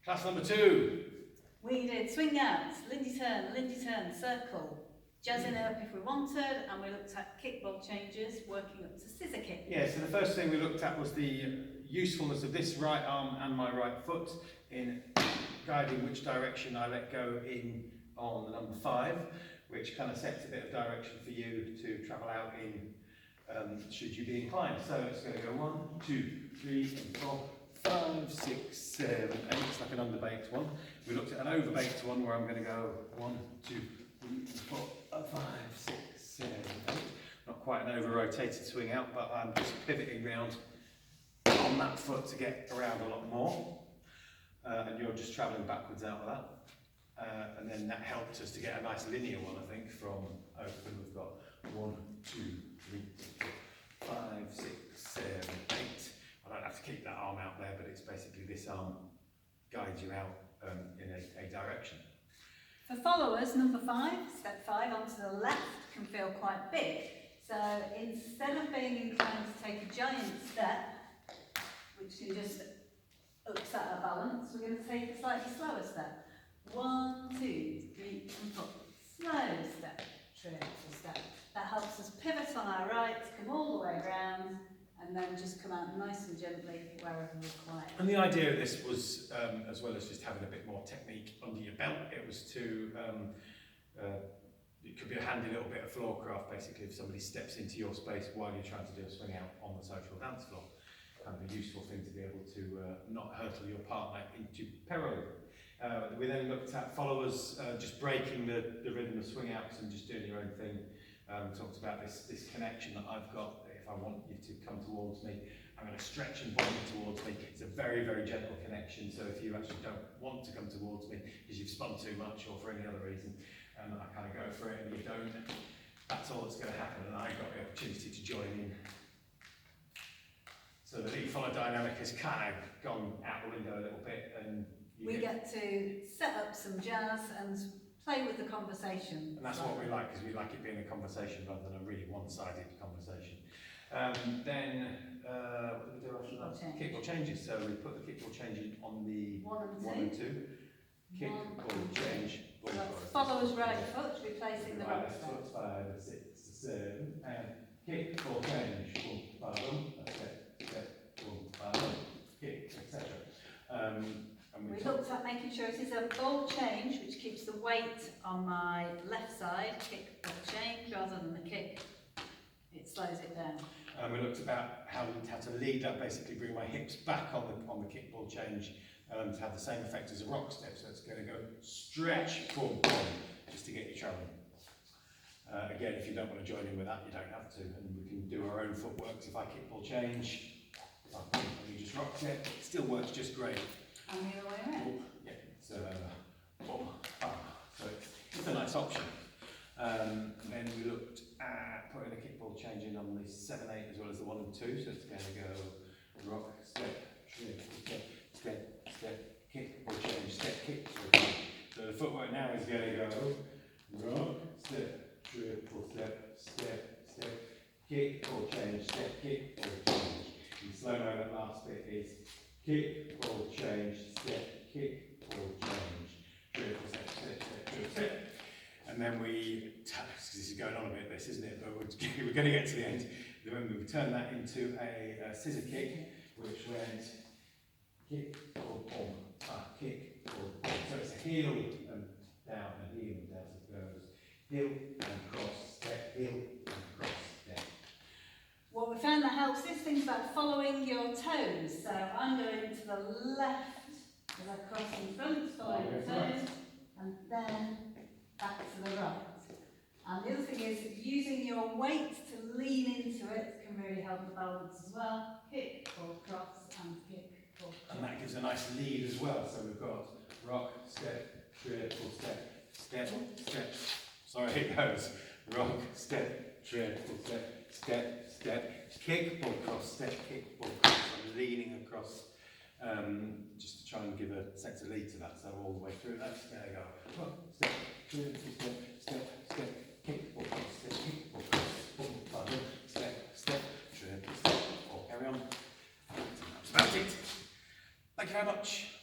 Class number 2. We did swingouts, lindy turn, circle, jazzing it up if we wanted, and we looked at kick ball changes, working up to scissor kick. Yeah, so the first thing we looked at was the usefulness of this right arm and my right foot in guiding which direction I let go in on the number 5, which kind of sets a bit of direction for you to travel out in should you be inclined. So it's going to go 1, 2, 3, 4, 5, 6, 7, 8. It's like an underbaked one. We looked at an overbaked one where I'm going to go 1, 2, 3, 4, 5, 6, 7, 8. Not quite an over-rotated swing out, but I'm just pivoting round on that foot to get around a lot more. And you're just travelling backwards out of that. And then that helped us to get a nice linear one, I think, from open. We've got 1, 2, 3, 4, 5, 6, 7, 8. I don't have to keep that arm out there, but it's basically this arm guides you out in a direction. For followers, number 5, step 5 onto the left can feel quite big. So instead of being inclined to take a giant step, which can just upset our balance, we're going to take a slightly slower step. 1, 2, 3, and 4. Slow step, triple step. That helps us pivot on our right, come all the way around, and then just come out nice and gently wherever required. And the idea of this was, as well as just having a bit more technique under your belt, it was to, it could be a handy little bit of floor craft, basically, if somebody steps into your space while you're trying to do a swing out on the social dance floor. Kind of a useful thing to be able to not hurtle your partner into peril. We then looked at followers, just breaking the rhythm of swing outs and just doing your own thing. Talked about this connection that I've got. If I want you to come towards me, I'm going to stretch and bond you towards me. It's a very, very gentle connection. So if you actually don't want to come towards me because you've spun too much or for any other reason, I kind of go for it and you don't, that's all that's going to happen. And I've got the opportunity to join in. So the lead-follow dynamic has kind of gone out the window a little bit, and we get to set up some jazz and play with the conversation. And that's what we like, because we like it being a conversation rather than a really one-sided conversation. Then what did we do after that? Kick ball changes. So we put the kick ball change in on the 1 and 2. Kick ball change. So follower's right foot replacing the right left foot. 5, 6, 7, and kick ball change. Boom, boom. That's it. Kick, etc. We looked at making sure it is a ball change, which keeps the weight on my left side, kick ball change, rather than the kick. It slows it down. We looked about how to lead that, basically bring my hips back on the kick ball change to have the same effect as a rock step. So it's going to go stretch, boom, boom, just to get you travelling. Again, if you don't want to join in with that, you don't have to, and we can do our own footwork. If I kick ball change, and you just rock step, it still works just great. And the other way around. Yeah, so it's a nice option. And then we looked at putting a kick ball change in on the 7, 8 as well as the 1 and 2. So it's going to go rock, step, kick ball change, step, kick. So the footwork now is going to go rock, step, triple step, kick ball change, step, kick ball change. In slow mo, that last bit is kick ball change, step, kick ball change, triple step. And then this is going on a bit, this isn't it? But we're going to get to the end. Then we turn that into a scissor kick, which went kick ball boom, kick ball boom. So it's a heel and down, and heel and down. So it goes heel and cross, step, heel and cross, step. What we found that helps this thing's about following your toes. So I'm going to the left as I cross in front, following the toes, and then back to the right. And the other thing is using your weight to lean into it can really help the balance as well. Kick or cross and kick or cross. And that gives a nice lead as well. So we've got rock, step, triple step, step. Sorry, it goes rock, step, triple step, kick, ball cross, step, kick, ball cross. I'm leaning across just to try and give a sense of lead to that. So all the way through that, there you go. Rock, step, triple step, kick, ball cross, step, kick, ball cross, boom, step, triple step. Carry on. That's about it. Thank you very much.